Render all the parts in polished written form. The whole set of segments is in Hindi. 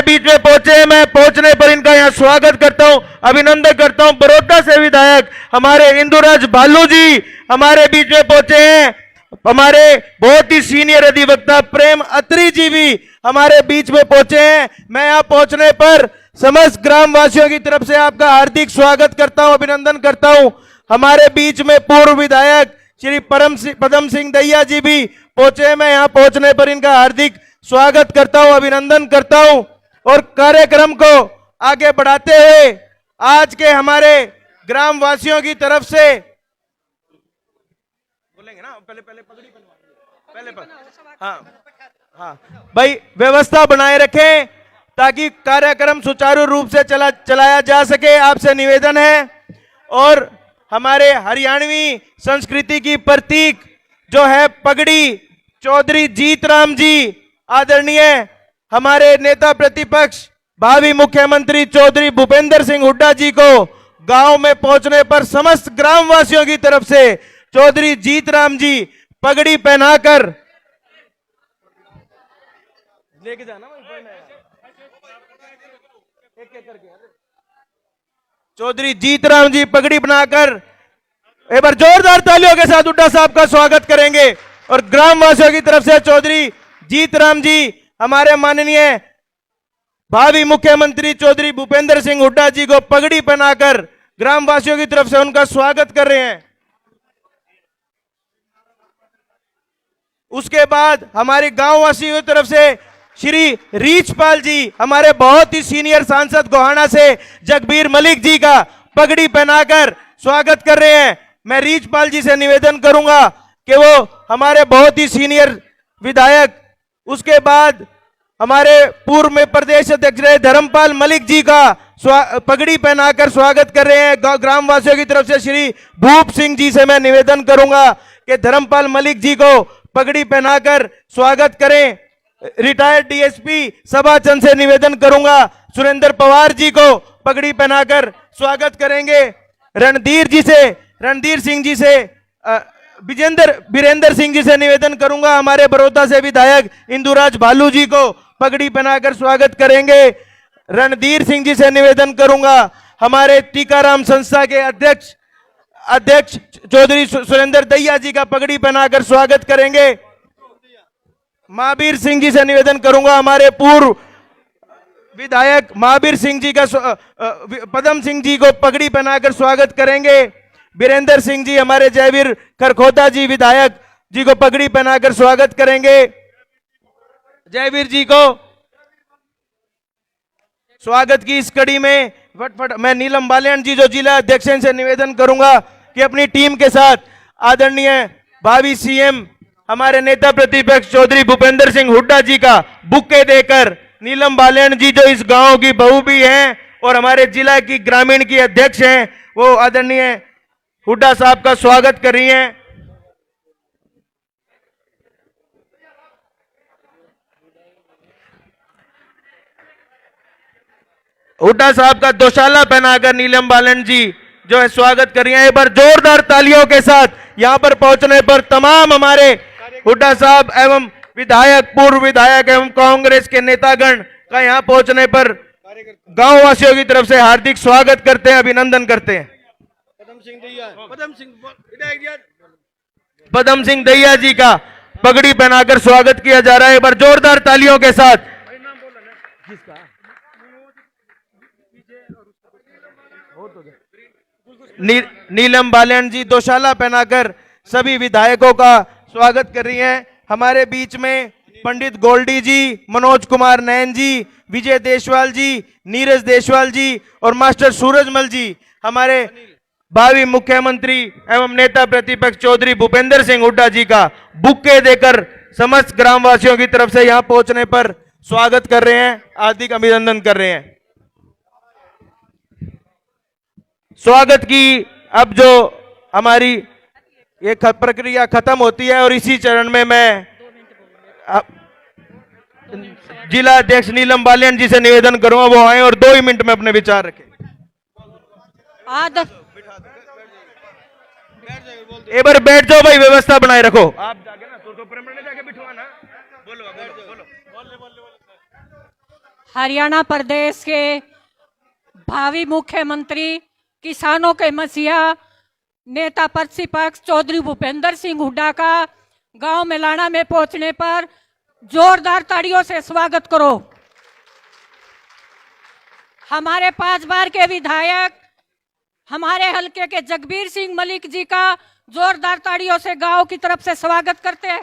हमारे बीच में पहुंचे हैं। मैं पहुंचने पर इनका यहाँ स्वागत करता हूं, अभिनंदन करता हूं। बड़ौदा से विधायक हमारे इंदुराज भालू जी हमारे बीच में पहुंचे हैं। हमारे बहुत ही सीनियर अधिवक्ता प्रेम अत्री जी भी हमारे बीच में पहुंचे हैं। मैं यहाँ पहुंचने पर समस्त ग्राम वासियों की तरफ से आपका हार्दिक स्वागत करता हूं, अभिनंदन करता हूं। हमारे बीच में पूर्व विधायक श्री पदम सिंह दैया जी भी पहुंचे। मैं यहाँ पहुंचने पर इनका हार्दिक स्वागत करता हूं, अभिनंदन करता हूं। और कार्यक्रम को आगे बढ़ाते हुए आज के हमारे ग्राम वासियों की तरफ से बोलेंगे ना, पहले पगड़ी हाँ भाई, व्यवस्था बनाए रखें ताकि कार्यक्रम सुचारू रूप से चलाया जा सके, आपसे निवेदन है। और हमारे हरियाणवी संस्कृति की प्रतीक जो है पगड़ी, चौधरी जीत राम जी आदरणीय हमारे नेता प्रतिपक्ष भावी मुख्यमंत्री चौधरी भूपेंद्र सिंह हुड्डा जी को गांव में पहुंचने पर समस्त ग्रामवासियों की तरफ से चौधरी जीत राम जी पगड़ी पहनाकर लेके जाना, एक करके चौधरी जीत राम जी पगड़ी बनाकर एक बार जोरदार तालियों के साथ हुड्डा साहब का स्वागत करेंगे। और ग्रामवासियों की तरफ से चौधरी जीत राम जी हमारे माननीय भावी मुख्यमंत्री चौधरी भूपेंद्र सिंह हुड्डा जी को पगड़ी पहनाकर ग्रामवासियों की तरफ से उनका स्वागत कर रहे हैं। उसके बाद हमारे गांववासियों की तरफ से श्री रीछपाल जी हमारे बहुत ही सीनियर सांसद गोहाना से जगबीर मलिक जी का पगड़ी पहनाकर स्वागत कर रहे हैं। मैं रीछपाल जी से निवेदन करूंगा कि वो हमारे बहुत ही सीनियर विधायक, उसके बाद हमारे पूर्व में प्रदेश अध्यक्ष रहे धर्मपाल मलिक जी का पगड़ी पहनाकर स्वागत कर रहे हैं। ग्रामवासियों की तरफ से श्री भूप सिंह जी से मैं निवेदन करूंगा कि धर्मपाल मलिक जी को पगड़ी पहनाकर स्वागत करें। रिटायर्ड डीएसपी सभाचंद से निवेदन करूंगा सुरेंद्र पवार जी को पगड़ी पहनाकर स्वागत करेंगे। रणधीर सिंह जी से बीरेंद्र सिंह जी से निवेदन करूंगा। हमारे बड़ौदा से विधायक इंदुराज भालू जी को पगड़ी पहनाकर स्वागत करेंगे। रणधीर सिंह जी से निवेदन करूंगा। हमारे टीकाराम संस्था के अध्यक्ष चौधरी सुरेंद्र दैया जी का पगड़ी पहनाकर स्वागत करेंगे। महावीर सिंह जी से निवेदन करूंगा। हमारे पूर्व विधायक महावीर सिंह जी का पदम सिंह जी को पगड़ी पहनाकर स्वागत करेंगे। बीरेंद्र सिंह जी हमारे जयवीर खरखोदा जी विधायक जी को पगड़ी पहनाकर स्वागत करेंगे। जयवीर जी को स्वागत की इस कड़ी में मैं नीलम बालियान जी जो जिला अध्यक्ष से निवेदन करूंगा कि अपनी टीम के साथ आदरणीय भावी सीएम हमारे नेता प्रतिपक्ष चौधरी भूपेंद्र सिंह हुड्डा जी का बुके देकर नीलम बालियान जी जो इस गांव की बहू भी हैं और हमारे जिला की ग्रामीण की अध्यक्ष हैं, वो आदरणीय हुड्डा साहब का स्वागत कर रही हैं। हुड्डा साहब का दोशाला पहनाकर नीलम बालन जी जो है स्वागत कर रही हैं। एक बार जोरदार तालियों के साथ यहां पर पहुंचने पर तमाम हमारे हुड्डा साहब एवं विधायक, पूर्व विधायक एवं कांग्रेस के नेतागण का यहां पहुंचने पर गांव वासियों की तरफ से हार्दिक स्वागत करते हैं, अभिनंदन करते हैं। पदम सिंह दैया जी का पगड़ी पहनाकर स्वागत किया जा रहा है। एक बार जोरदार तालियों के साथ नीलम बालियान जी दोशाला पहनाकर सभी विधायकों का स्वागत कर रही हैं। हमारे बीच में पंडित गोल्डी जी, मनोज कुमार नैन जी, विजय देशवाल जी, नीरज देशवाल जी और मास्टर सूरजमल जी हमारे भावी मुख्यमंत्री एवं नेता प्रतिपक्ष चौधरी भूपेंद्र सिंह हुड्डा जी का बुके देकर समस्त ग्रामवासियों की तरफ से यहां पहुंचने पर स्वागत कर रहे हैं, हार्दिक अभिनंदन कर रहे हैं। स्वागत की अब जो हमारी ये प्रक्रिया खत्म होती है और इसी चरण में मैं जिला अध्यक्ष नीलम बालियान जी से निवेदन करूंगा वो आए और 2 ही मिनट में अपने विचार रखें। एक बार बैठ जाओ भाई, व्यवस्था बनाए रखो। आप जाके ना तो जाके बिठवाना। बोलो बोलो बोलो। हरियाणा प्रदेश के भावी मुख्यमंत्री, किसानों के मसीहा, नेता प्रतिपक्ष चौधरी भूपेंद्र सिंह हुड्डा का गांव मेलाना में पहुंचने पर जोरदार तालियों से स्वागत करो। हमारे 5 बार के विधायक, हमारे हलके के जगबीर सिंह मलिक जी का जोरदार तालियों से गांव की तरफ से स्वागत करते हैं।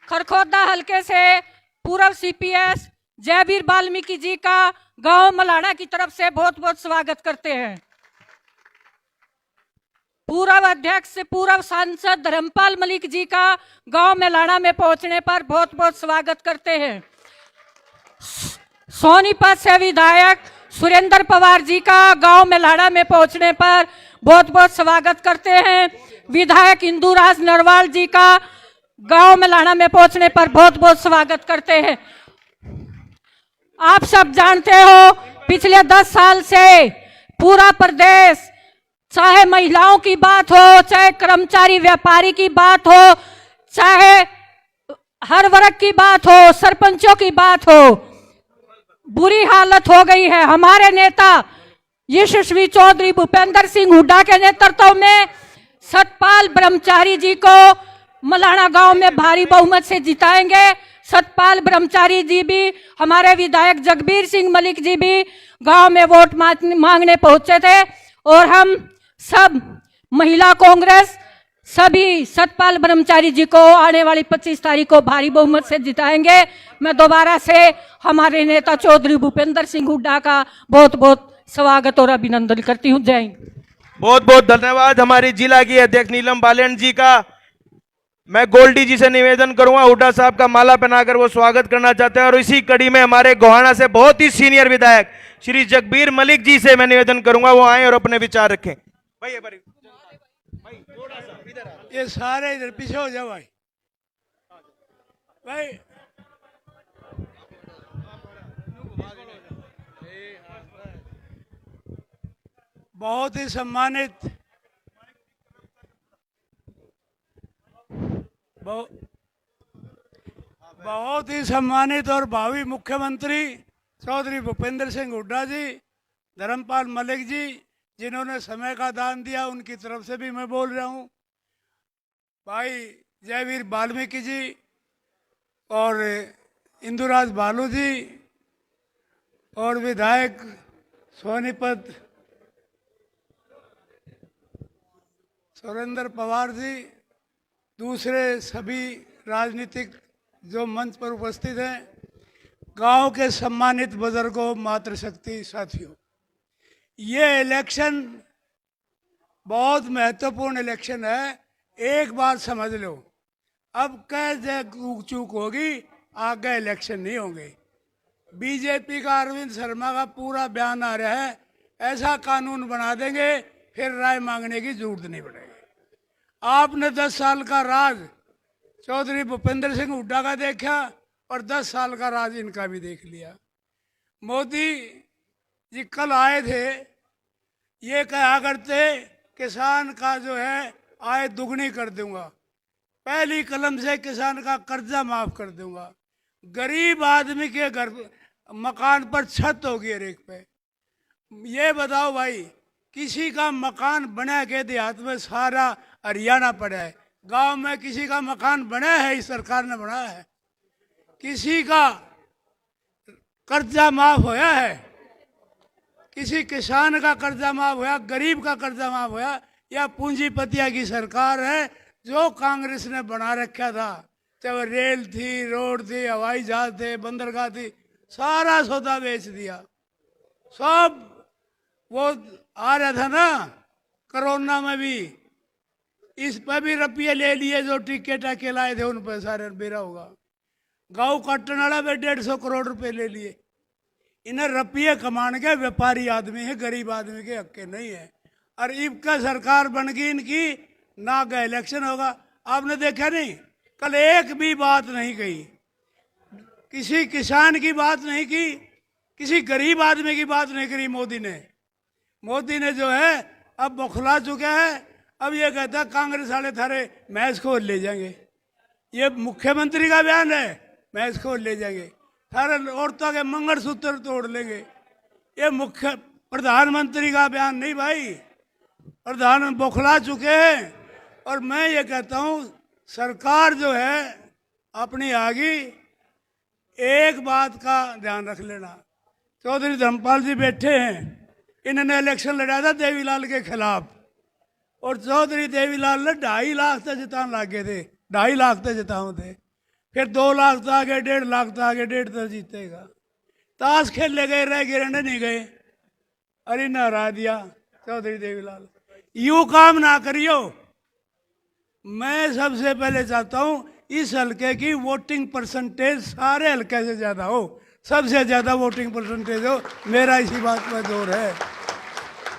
खरखोदा हलके से पूर्व सीपीएस जयवीर वाल्मीकि जी का गांव मलाना की तरफ से बहुत बहुत स्वागत करते हैं। पूर्व अध्यक्ष, पूर्व सांसद धर्मपाल मलिक जी का गांव मेलाना में पहुंचने पर बहुत बहुत स्वागत करते हैं। सोनीपत से विधायक सुरेंद्र पवार जी का गांव मेलाना में पहुंचने पर बहुत बहुत स्वागत करते हैं। विधायक इंदुराज नरवाल जी का गांव मेलाना में पहुंचने पर बहुत बहुत स्वागत करते हैं। आप सब जानते हो, पिछले 10 साल से पूरा प्रदेश, चाहे महिलाओं की बात हो, चाहे कर्मचारी व्यापारी की बात हो, चाहे हर वर्ग की बात हो, सरपंचों की बात हो, बुरी हालत हो गई है। हमारे नेता यशस्वी चौधरी भूपेंद्र सिंह हुड्डा के नेतृत्व में सतपाल ब्रह्मचारी जी को मलाना गांव में भारी बहुमत से जिताएंगे। सतपाल ब्रह्मचारी जी भी, हमारे विधायक जगबीर सिंह मलिक जी भी गांव में वोट मांगने पहुंचे थे और हम सब महिला कांग्रेस सभी सतपाल ब्रह्मचारी जी को आने वाली 25 तारीख को भारी बहुमत से जिताएंगे। मैं दोबारा से हमारे नेता चौधरी भूपेंद्र सिंह हुड्डा का बहुत बहुत स्वागत और अभिनंदन करती हूँ। जय हिंद। बहुत बहुत धन्यवाद हमारी जिला की अध्यक्ष नीलम बालेन जी का। मैं गोल्डी जी से निवेदन करूंगा, हुड्डा साहब का माला पहनाकर वो स्वागत करना चाहते हैं। और इसी कड़ी में हमारे गोहाना से बहुत ही सीनियर विधायक श्री जगबीर मलिक जी से मैं निवेदन करूंगा वो आए और अपने विचार रखें। भाई थोड़ा सा इधर आ। ये सारे इधर पीछे हो जाओ भाई। भाई बहुत ही सम्मानित, बहुत ही सम्मानित और भावी मुख्यमंत्री चौधरी भूपेंद्र सिंह हुड्डा जी, धर्मपाल मलिक जी, जिन्होंने समय का दान दिया, उनकी तरफ से भी मैं बोल रहा हूँ। भाई जयवीर वाल्मीकि जी और इंदुराज बालू जी और विधायक सोनीपत सुरेंद्र पवार जी, दूसरे सभी राजनीतिक जो मंच पर उपस्थित हैं, गांव के सम्मानित बुजुर्गों, मातृशक्ति साथियों, ये इलेक्शन बहुत महत्वपूर्ण इलेक्शन है। एक बात समझ लो, अब कैसे चूक होगी, आगे इलेक्शन नहीं होंगे। बीजेपी का अरविंद शर्मा का पूरा बयान आ रहा है, ऐसा कानून बना देंगे फिर राय मांगने की जरूरत नहीं पड़ेगी। आपने 10 साल का राज चौधरी भूपेंद्र सिंह हुड्डा का देखा और 10 साल का राज इनका भी देख लिया। मोदी जी कल आए थे, ये कहा करते किसान का जो है आय दुगनी कर दूंगा, पहली कलम से किसान का कर्जा माफ कर दूंगा, गरीब आदमी के घर मकान पर छत होगी हर एक पे। ये बताओ भाई, किसी का मकान बना के देहात में सारा हरियाणा पड़ा है, गांव में किसी का मकान बना है, इस सरकार ने बनाया है? किसी का कर्जा माफ होया है? किसी किसान का कर्जा माफ होया, गरीब का कर्जा माफ होया? या पूंजीपतिया की सरकार है जो कांग्रेस ने बना रखा था, चाहे रेल थी, रोड थी, हवाई जहाज थे, बंदरगाह थी, सारा सौदा बेच दिया। सब वो आ रहा था ना कोरोना में भी, इस पर भी रुपये ले लिए, जो टिके टाके लाए थे उन पर सारे बेरा होगा। गाँव काटने वाला में 150 करोड़ रुपए ले लिए। इन्हें रुपये कमाने के व्यापारी आदमी है, गरीब आदमी के हक के नहीं है। और इब का सरकार बन गई इनकी, ना का इलेक्शन होगा। आपने देखा नहीं, कल एक भी बात नहीं कही, किसी किसान की बात नहीं की, किसी गरीब आदमी की बात नहीं करी मोदी ने जो है अब बौखला चुका है। अब ये कहता कांग्रेस वाले थारे मैच खोल ले जाएंगे। ये मुख्यमंत्री का बयान है, मैच खोल ले जाएंगे। सारे औरतों के मंगलसूत्र तोड़ लेंगे। ये मुख्य प्रधानमंत्री का बयान नहीं भाई, प्रधानमंत्री बौखला चुके हैं। और मैं ये कहता हूँ सरकार जो है अपनी आगे, एक बात का ध्यान रख लेना। चौधरी धर्मपाल जी बैठे हैं, इन्होंने इलेक्शन लड़ा था देवीलाल के खिलाफ, और चौधरी देवीलाल ने 2.5 लाख तक जिताने लगे थे, 2.5 लाख तक जिताओ थे, फिर 2 लाख तक आगे, 1.5 लाख तक आगे, 1.5 तक जीतेगा। ताश खेलने गए, रह गिरने नहीं गए, अरे न हरा दिया चौधरी देवीलाल। यूं काम ना करियो। मैं सबसे पहले चाहता हूं इस हल्के की वोटिंग परसेंटेज सारे हल्के से ज्यादा हो, सबसे ज्यादा वोटिंग परसेंटेज हो, मेरा इसी बात पर जोर है।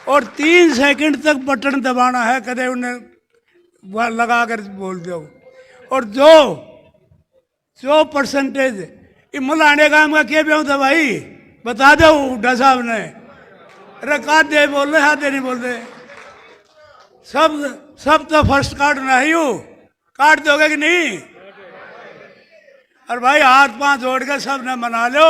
और 3 सेकंड तक बटन दबाना है, कदे उन्हें लगा कर बोल दो। और जो परसेंटेज मुलाने काम का क्या ब्याह था भाई, बता दो हुड्डा साहब ने। अरे का दे बोल रहे, हाथ नहीं बोल रहे। सब तो फर्स्ट कार्ड नहीं हो, काट दोगे कि नहीं? और भाई हाथ पांव जोड़ के सब ने मना लो,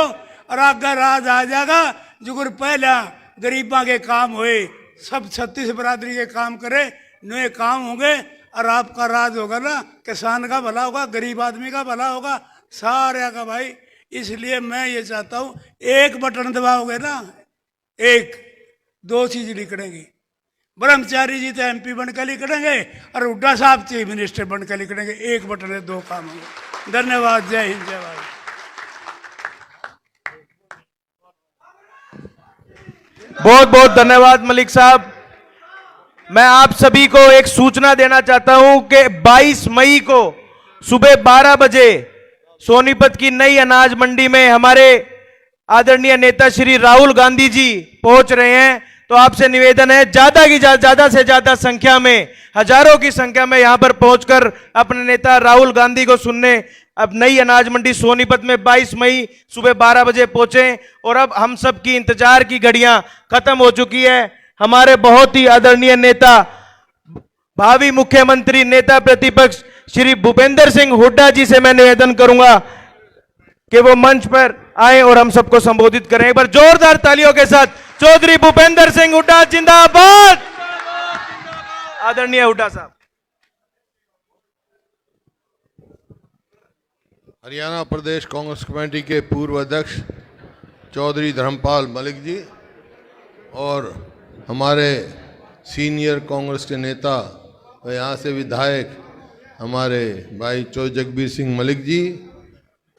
और आगे राज आ जाएगा। जो पहला गरीबा के काम हुए, सब 36 बरादरी के काम करे, नए काम होंगे, और आपका राज होगा ना, किसान का भला होगा, गरीब आदमी का भला होगा, सारे का भाई। इसलिए मैं ये चाहता हूँ एक बटन दबाओगे ना, 2 चीज निकलेंगी। ब्रह्मचारी जी तो MP बनकर निकलेंगे, और हुड्डा साहब चीफ मिनिस्टर बनकर निकलेंगे। एक बटन में 2 काम होंगे। धन्यवाद। जय हिंद, जय भारत। बहुत बहुत धन्यवाद मलिक साहब। मैं आप सभी को एक सूचना देना चाहता हूं कि 22 मई को सुबह 12 बजे सोनीपत की नई अनाज मंडी में हमारे आदरणीय नेता श्री राहुल गांधी जी पहुंच रहे हैं। तो आपसे निवेदन है ज्यादा से ज्यादा संख्या में, हजारों की संख्या में यहां पर पहुंचकर अपने नेता राहुल गांधी को सुनने अब नई अनाज मंडी सोनीपत में 22 मई सुबह 12 बजे पहुंचे। और अब हम सब की इंतजार की घड़ियां खत्म हो चुकी है। हमारे बहुत ही आदरणीय नेता, भावी मुख्यमंत्री, नेता प्रतिपक्ष श्री भूपेंद्र सिंह हुड्डा जी से मैं निवेदन करूंगा कि वो मंच पर आए और हम सबको संबोधित करें। एक बार जोरदार तालियों के साथ चौधरी भूपेंद्र सिंह हुड्डा जिंदाबाद। आदरणीय हुड्डा साहब। हरियाणा प्रदेश कांग्रेस कमेटी के पूर्व अध्यक्ष चौधरी धर्मपाल मलिक जी और हमारे सीनियर कांग्रेस के नेता व यहाँ से विधायक हमारे भाई चौधरी जगबीर सिंह मलिक जी,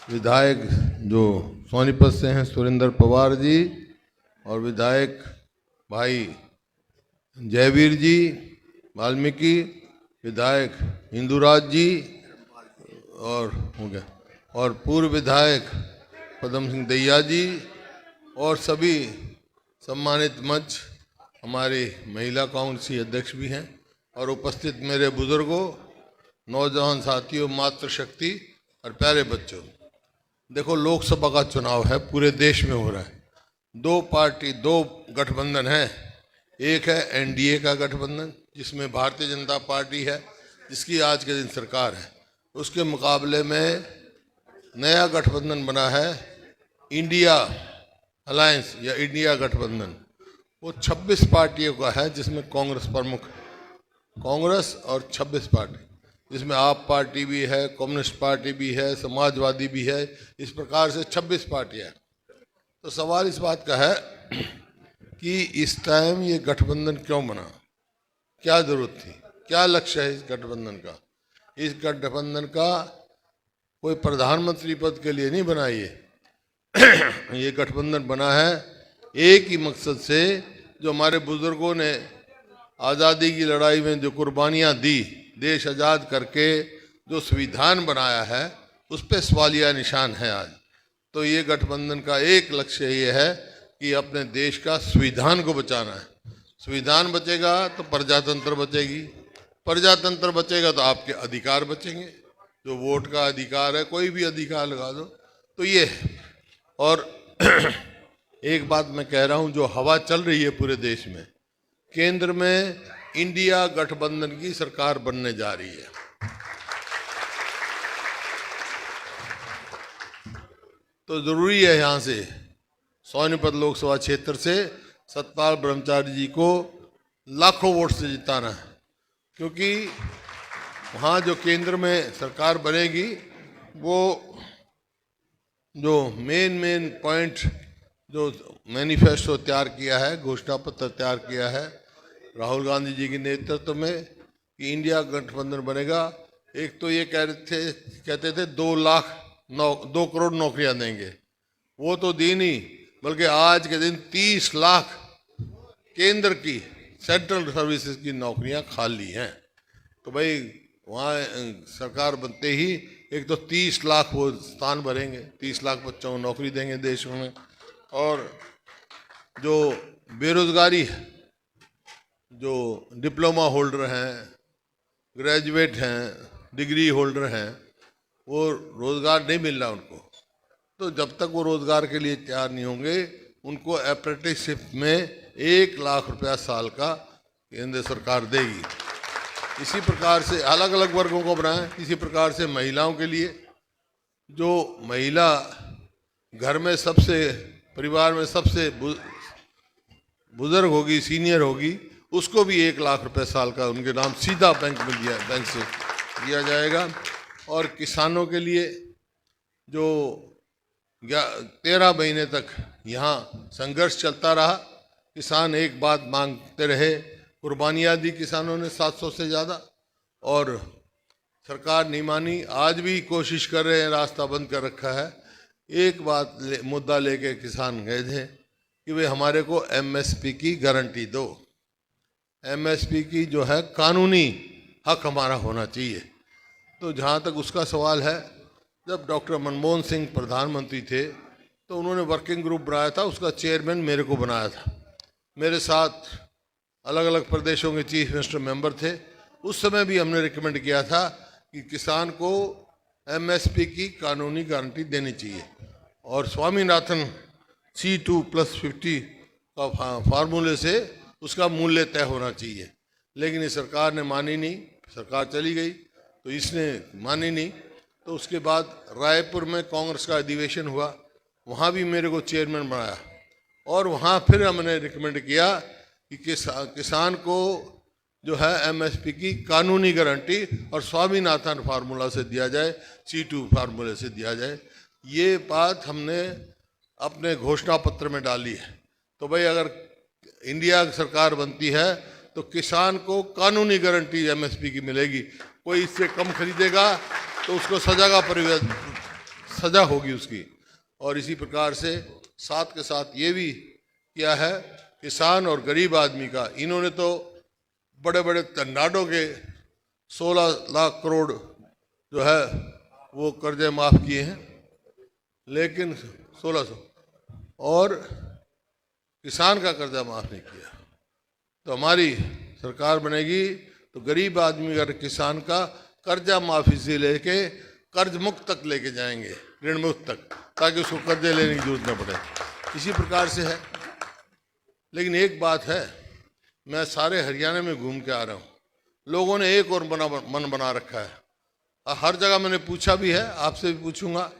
विधायक जो सोनीपत से हैं सुरेंद्र पवार जी, और विधायक भाई जयवीर जी वाल्मीकि, विधायक हिंदूराज जी और हो गया, और पूर्व विधायक पदम सिंह दैया जी, और सभी सम्मानित मंच, हमारे महिला कांग्रेस की अध्यक्ष भी हैं, और उपस्थित मेरे बुजुर्गों, नौजवान साथियों, मातृशक्ति और प्यारे बच्चों। देखो, लोकसभा का चुनाव है, पूरे देश में हो रहा है। 2 पार्टी, 2 गठबंधन है। एक है NDA का गठबंधन, जिसमें भारतीय जनता पार्टी है, जिसकी आज के दिन सरकार है। उसके मुकाबले में नया गठबंधन बना है इंडिया अलायंस या इंडिया गठबंधन। वो 26 पार्टियों का है, जिसमें कांग्रेस प्रमुख है। कांग्रेस और 26 पार्टी, जिसमें आप पार्टी भी है, कम्युनिस्ट पार्टी भी है, समाजवादी भी है, इस प्रकार से 26 पार्टियां हैं। तो सवाल इस बात का है कि इस टाइम ये गठबंधन क्यों बना, क्या जरूरत थी, क्या लक्ष्य है इस गठबंधन का? इस गठबंधन का कोई प्रधानमंत्री पद के लिए नहीं बना ये गठबंधन बना है एक ही मकसद से, जो हमारे बुजुर्गों ने आज़ादी की लड़ाई में जो कुर्बानियाँ दी, देश आज़ाद करके जो संविधान बनाया है, उस पर सवालिया निशान है आज। तो ये गठबंधन का एक लक्ष्य ये है कि अपने देश का संविधान को बचाना है। संविधान बचेगा तो प्रजातंत्र बचेगी, प्रजातंत्र बचेगा तो आपके अधिकार बचेंगे, जो वोट का अधिकार है, कोई भी अधिकार लगा दो, तो ये है। और एक बात मैं कह रहा हूँ, जो हवा चल रही है पूरे देश में, केंद्र में इंडिया गठबंधन की सरकार बनने जा रही है। तो ज़रूरी है यहाँ से सोनीपत लोकसभा क्षेत्र से सतपाल ब्रह्मचारी जी को लाखों वोट से जिताना है, क्योंकि वहाँ जो केंद्र में सरकार बनेगी वो जो मेन पॉइंट जो मैनिफेस्टो तैयार किया है, घोषणा पत्र तैयार किया है राहुल गांधी जी के नेतृत्व में कि इंडिया गठबंधन बनेगा। एक तो ये कहते थे 2 करोड़ नौकरियां देंगे, वो तो दी नहीं, बल्कि आज के दिन 30 लाख केंद्र की सेंट्रल सर्विसेज की नौकरियां खाली हैं। तो भाई वहाँ सरकार बनते ही एक तो 30 लाख वो स्थान भरेंगे, 30 लाख बच्चों को नौकरी देंगे देश में। और जो बेरोजगारी है, जो डिप्लोमा होल्डर हैं, ग्रेजुएट हैं, डिग्री होल्डर हैं, वो रोज़गार नहीं मिल रहा उनको। तो जब तक वो रोज़गार के लिए तैयार नहीं होंगे, उनको अप्रेंटिसशिप में 1 लाख रुपया साल का केंद्र सरकार देगी। इसी प्रकार से अलग अलग वर्गों को बनाएं। इसी प्रकार से महिलाओं के लिए, जो महिला घर में सबसे, परिवार में सबसे बुजुर्ग होगी, सीनियर होगी, उसको भी 1 लाख रुपए साल का उनके नाम सीधा बैंक से दिया जाएगा। और किसानों के लिए जो 13 महीने तक यहाँ संघर्ष चलता रहा, किसान एक बात मांगते रहे, कुर्बानियाँ दी किसानों ने 700 से ज़्यादा, और सरकार नहीं मानी। आज भी कोशिश कर रहे हैं, रास्ता बंद कर रखा है। एक बात मुद्दा लेके किसान गए थे कि वे हमारे को एमएसपी की गारंटी दो, एमएसपी की जो है कानूनी हक हमारा होना चाहिए। तो जहाँ तक उसका सवाल है, जब डॉक्टर मनमोहन सिंह प्रधानमंत्री थे तो उन्होंने वर्किंग ग्रुप बनाया था, उसका चेयरमैन मेरे को बनाया था। मेरे साथ अलग अलग प्रदेशों के चीफ मिनिस्टर मेंबर थे। उस समय भी हमने रिकमेंड किया था कि किसान को एमएसपी की कानूनी गारंटी देनी चाहिए, और स्वामीनाथन C2+50 का फार्मूले से उसका मूल्य तय होना चाहिए। लेकिन इस सरकार ने मानी नहीं, सरकार चली गई तो इसने मानी नहीं। तो उसके बाद रायपुर में कांग्रेस का अधिवेशन हुआ, वहाँ भी मेरे को चेयरमैन बनाया, और वहाँ फिर हमने रिकमेंड किया कि किसान को जो है एमएसपी की कानूनी गारंटी और स्वामीनाथन फार्मूला से दिया जाए, C2 फार्मूले से दिया जाए। ये बात हमने अपने घोषणा पत्र में डाली है। तो भाई अगर इंडिया सरकार बनती है तो किसान को कानूनी गारंटी एमएसपी की मिलेगी। कोई इससे कम खरीदेगा तो उसको सजा होगी उसकी। और इसी प्रकार से साथ के साथ ये भी किया है, किसान और गरीब आदमी का, इन्होंने तो बड़े बड़े तमिलनाडु के 16 लाख करोड़ जो है वो कर्जे माफ़ किए हैं, लेकिन 1600, और किसान का कर्जा माफ़ नहीं किया। तो हमारी सरकार बनेगी तो गरीब आदमी और किसान का कर्जा माफ़ी से लेके कर्ज मुक्त तक लेके जाएंगे, ऋण मुक्त तक, ताकि उसको कर्जे लेने की जरूरत न पड़े। इसी प्रकार से है। लेकिन एक बात है, मैं सारे हरियाणा में घूम के आ रहा हूँ, लोगों ने एक और मन बना रखा है। हर जगह मैंने पूछा भी है, आपसे भी पूछूंगा।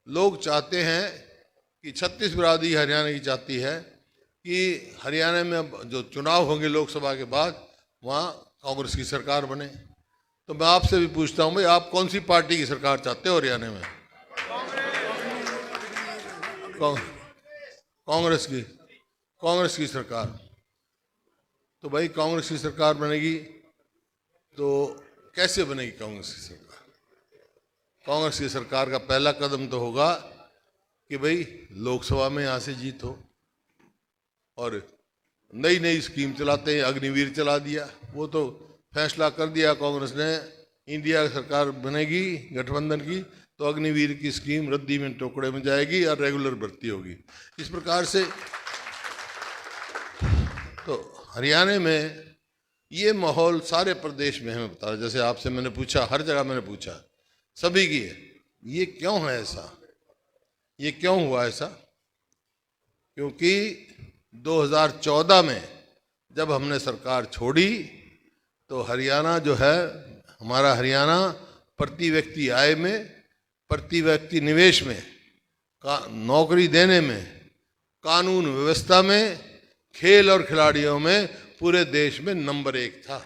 लोग चाहते हैं कि 36 बिरादरी हरियाणा की चाहती है कि हरियाणा में जो चुनाव होंगे लोकसभा के बाद, वहाँ कांग्रेस की सरकार बने। तो मैं आपसे भी पूछता हूँ, भाई आप कौन सी पार्टी की सरकार चाहते हो हरियाणा में? कांग्रेस की सरकार। तो भाई कांग्रेस की सरकार बनेगी तो कैसे बनेगी कांग्रेस की सरकार? कांग्रेस की सरकार का पहला कदम तो होगा कि भाई लोकसभा में यहाँ से जीत हो, और नई नई स्कीम चलाते हैं। अग्निवीर चला दिया, वो तो फैसला कर दिया कांग्रेस ने, इंडिया सरकार बनेगी गठबंधन की तो अग्निवीर की स्कीम रद्दी में टुकड़े में जाएगी और रेगुलर भर्ती होगी। इस प्रकार से तो हरियाणा में ये माहौल सारे प्रदेश में हमें बता रहा है। जैसे आपसे मैंने पूछा, हर जगह मैंने पूछा, सभी की है। ये क्यों है ऐसा? ये क्यों हुआ ऐसा? क्योंकि 2014 में जब हमने सरकार छोड़ी तो हरियाणा जो है, हमारा हरियाणा प्रति व्यक्ति आय में, प्रति व्यक्ति निवेश में नौकरी देने में, कानून व्यवस्था में, खेल और खिलाड़ियों में पूरे देश में नंबर 1 था।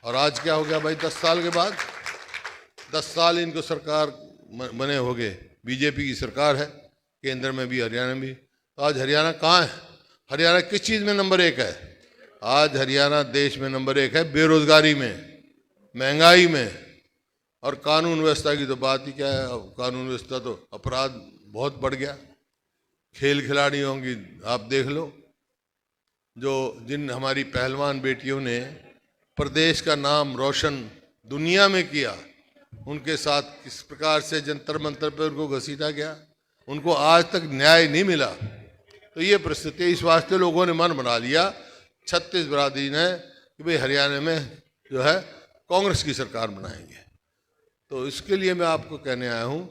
और आज क्या हो गया भाई? 10 साल के बाद, 10 साल इनको सरकार बने हो गए, बीजेपी की सरकार है केंद्र में भी, हरियाणा में भी। तो आज हरियाणा कहाँ है? हरियाणा किस चीज़ में नंबर 1 है? आज हरियाणा देश में नंबर 1 है बेरोजगारी में, महंगाई में। और कानून व्यवस्था की तो बात ही क्या है। कानून व्यवस्था तो अपराध बहुत बढ़ गया। खेल खिलाड़ियों की आप देख लो, जिन हमारी पहलवान बेटियों ने प्रदेश का नाम रोशन दुनिया में किया, उनके साथ किस प्रकार से जंतर मंतर पर उनको घसीटा गया, उनको आज तक न्याय नहीं मिला। तो ये परिस्थिति, इस वास्ते लोगों ने मन बना लिया, छत्तीस बरादरी ने, कि भाई हरियाणा में जो है कांग्रेस की सरकार बनाएंगे। तो इसके लिए मैं आपको कहने आया हूँ।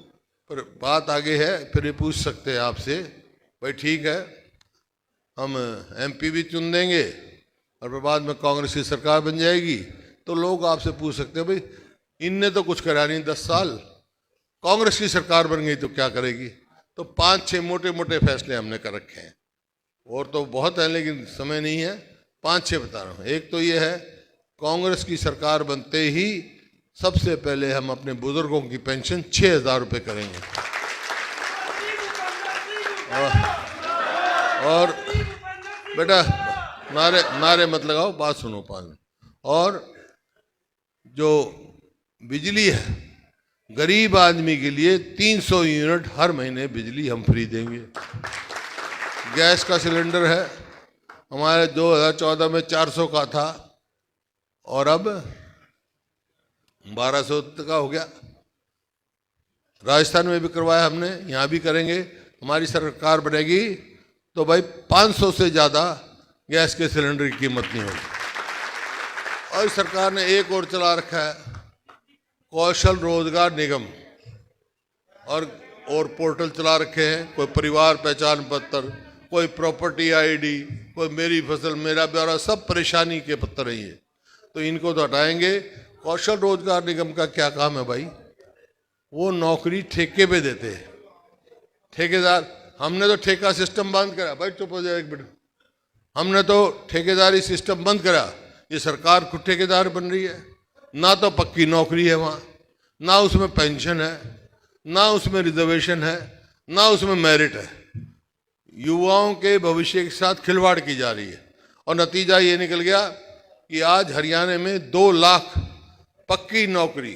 पर बात आगे है, फिर ये पूछ सकते हैं आपसे, भाई ठीक है हम एमपी भी चुन देंगे और फिर बाद में कांग्रेस की सरकार बन जाएगी, तो लोग आपसे पूछ सकते हैं भाई इनने तो कुछ करा नहीं 10 साल, कांग्रेस की सरकार बन गई तो क्या करेगी? तो 5-6 मोटे मोटे फैसले हमने कर रखे हैं, और तो बहुत है लेकिन समय नहीं है, 5-6 बता रहा हूँ। एक तो ये है, कांग्रेस की सरकार बनते ही सबसे पहले हम अपने बुजुर्गों की पेंशन 6,000 रुपये करेंगे। और बेटा नारे मत लगाओ, बात सुनो 5 मिनट। और जो बिजली है, गरीब आदमी के लिए 300 यूनिट हर महीने बिजली हम फ्री देंगे। गैस का सिलेंडर है हमारे 2014 में 400 का था और अब 1200 का हो गया। राजस्थान में भी करवाया हमने, यहाँ भी करेंगे। हमारी सरकार बनेगी तो भाई 500 से ज़्यादा गैस के सिलेंडर की कीमत नहीं होगी। और सरकार ने एक और चला रखा है, कौशल रोजगार निगम, और पोर्टल चला रखे हैं, कोई परिवार पहचान पत्र, कोई प्रॉपर्टी आईडी, कोई मेरी फसल मेरा ब्यौरा, सब परेशानी के पत्र हैं ये। तो इनको तो हटाएंगे। कौशल रोजगार निगम का क्या काम है भाई? वो नौकरी ठेके पे देते हैं, ठेकेदार। हमने तो ठेका सिस्टम बंद करा भाई, चुप हो जाए एक मिनट। हमने तो ठेकेदारी सिस्टम बंद करा, ये सरकार खुद ठेकेदार बन रही है। ना तो पक्की नौकरी है वहाँ, ना उसमें पेंशन है, ना उसमें रिजर्वेशन है, ना उसमें मेरिट है। युवाओं के भविष्य के साथ खिलवाड़ की जा रही है। और नतीजा ये निकल गया कि आज हरियाणा में 2 लाख पक्की नौकरी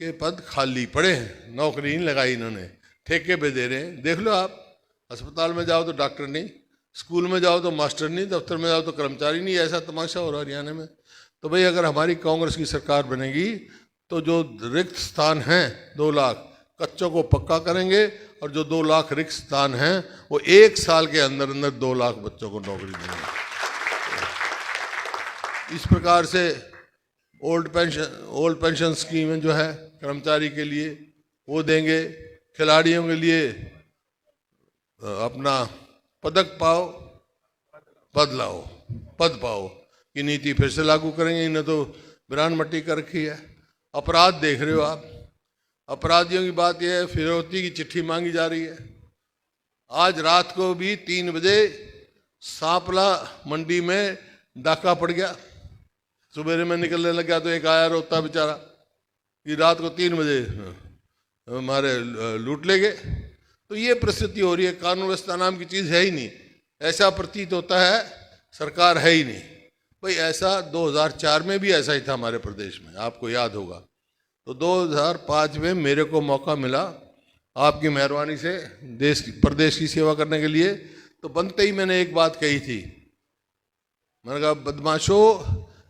के पद खाली पड़े हैं। नौकरी नहीं लगाई इन्होंने, ठेके पे दे रहे हैं। देख लो आप, अस्पताल में जाओ तो डॉक्टर नहीं, स्कूल में जाओ तो मास्टर नहीं, दफ्तर में जाओ तो कर्मचारी नहीं। ऐसा तमाशा हो रहा है हरियाणा में। तो भाई अगर हमारी कांग्रेस की सरकार बनेगी तो जो रिक्त स्थान हैं 2 लाख, कच्चों को पक्का करेंगे, और जो 2 लाख रिक्त स्थान हैं वो 1 साल के अंदर अंदर 2 लाख बच्चों को नौकरी देंगे। इस प्रकार से ओल्ड पेंशन स्कीम जो है कर्मचारी के लिए वो देंगे। खिलाड़ियों के लिए अपना पदक पाओ पद पाओ की नीति फिर से लागू करेंगे। इन्हें तो बिरान मट्टी कर रखी है। अपराध देख रहे हो आप, अपराधियों की बात यह है, फिरौती की चिट्ठी मांगी जा रही है। आज रात को भी 3 बजे सांपला मंडी में डाका पड़ गया। सुबह में निकलने लग गया तो एक आया रोता बेचारा कि रात को 3 बजे हमारे लूट ले गए। तो ये परिस्थिति हो रही है। कानून व्यवस्था नाम की चीज़ है ही नहीं। ऐसा प्रतीत होता है सरकार है ही नहीं। भाई ऐसा 2004 में भी ऐसा ही था हमारे प्रदेश में, आपको याद होगा। तो 2005 में मेरे को मौका मिला आपकी मेहरबानी से प्रदेश की सेवा करने के लिए। तो बनते ही मैंने एक बात कही थी, मैंने कहा बदमाशों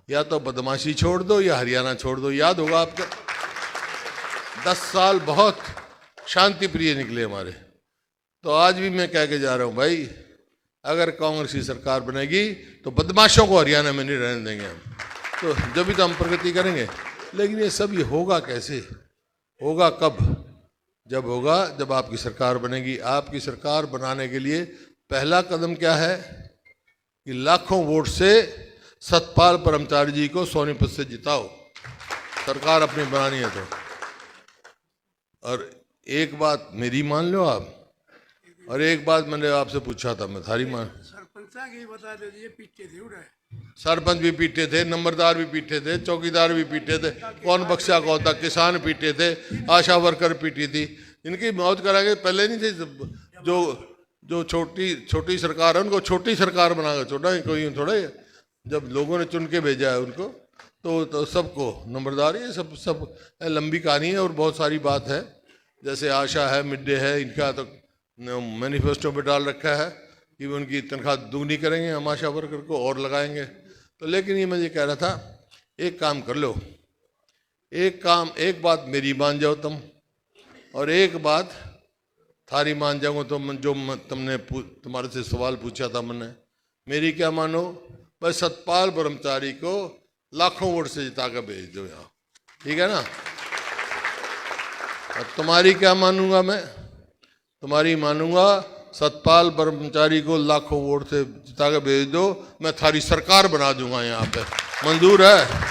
या तो बदमाशी छोड़ दो या हरियाणा छोड़ दो। याद होगा आपका। 10 साल बहुत शांति प्रिय निकले हमारे। तो आज भी मैं कह के जा रहा हूँ भाई, अगर कांग्रेस की सरकार बनेगी तो बदमाशों को हरियाणा में नहीं रहने देंगे हम। तो जब भी तो हम प्रगति करेंगे। लेकिन ये सब ये होगा कैसे? होगा कब? जब होगा जब आपकी सरकार बनेगी। आपकी सरकार बनाने के लिए पहला कदम क्या है कि लाखों वोट से सतपाल ब्रह्मचारी जी को सोनीपत से जिताओ। सरकार अपनी बनानी है तो और एक बात मेरी मान लो आप, और एक बात मैंने आपसे पूछा था, मैं थारी मान। सरपंचा की बता दीजिए, पीछे थे उड़ा सरपंच भी पीटे थे, नंबरदार भी पीटे थे, चौकीदार भी पीटे थे, कौन बख्शा कौन था, किसान पीटे थे, आशा वर्कर पीटी थी। इनकी मौत कराके पहले नहीं थे। जो जो छोटी सरकार है उनको छोटी सरकार बनाकर छोड़ा, कोई थोड़ा ही। जब लोगों ने चुन के भेजा है उनको, तो सबको नंबरदार, ये सब लंबी कहानी है और बहुत सारी बात है। जैसे आशा है, मिड डे है, इनका तो मैनिफेस्टो में डाल रखा है कि वो उनकी तनख्वाह दुगनी करेंगे, हम आशा वर्कर को और लगाएंगे। तो लेकिन ये मैं ये कह रहा था, एक काम कर लो, एक बात मेरी मान जाओ तुम, और एक बात थारी मान जाओ तो जो तुमने तुम्हारे से सवाल पूछा था मैंने, मेरी क्या मानो, बस सतपाल ब्रह्मचारी को लाखों वोट से जिता कर भेज दो यहाँ, ठीक है ना। अब तुम्हारी क्या मानूंगा मैं, तुम्हारी मानूंगा सतपाल ब्रह्मचारी को लाखों वोट से जिता कर भेज दो, मैं थारी सरकार बना दूंगा यहाँ पे, मंजूर है।